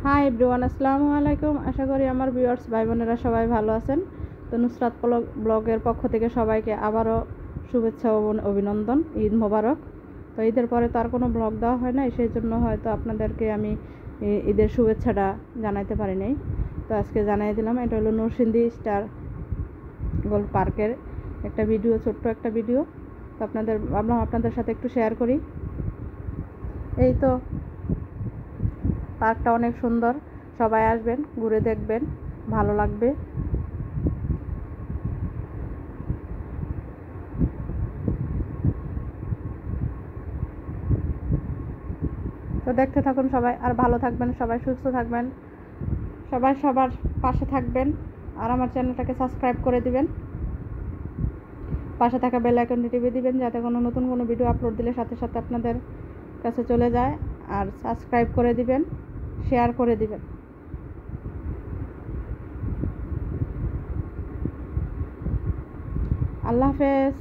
Hi everyone, আসসালামু আলাইকুম। আশা করি আমার ভিউয়ার্স ভাই বোনেরা সবাই ভালো আছেন। তো নুসরাত ব্লগের পক্ষ থেকে সবাইকে আবারও শুভেচ্ছা ও অভিনন্দন। ঈদ মোবারক। তো ঈদের পরে তো আর কোনো ব্লগ দেওয়া হয় না, সেই জন্য হয়তো আপনাদেরকে আমি ঈদের শুভেচ্ছাটা জানাইতে পারি নাই। তো আজকে জানাই দিলাম। এটা হলো নরসিংদী স্টার গোল্ড পার্কের একটা ভিডিও, ছোট্ট একটা ভিডিও। তো ভাবলাম আপনাদের সাথে একটু শেয়ার করি। এই তো পার্কটা অনেক সুন্দর, সবাই আসবেন, ঘুরে দেখবেন, ভালো লাগবে। তো দেখতে থাকুন সবাই, আর ভালো থাকবেন, সবাই সুস্থ থাকবেন, সবাই সবার পাশে থাকবেন। আর আমার চ্যানেলটাকে সাবস্ক্রাইব করে দিবেন, পাশে থাকা বেল আইকনটি টিপে দিবেন, যাতে নতুন কোনো ভিডিও আপলোড দিলে সাথে সাথে আপনাদের কাছে চলে যায়। আর সাবস্ক্রাইব করে দিবেন, শেয়ার করে দিবেন। আল্লাহ হাফেজ।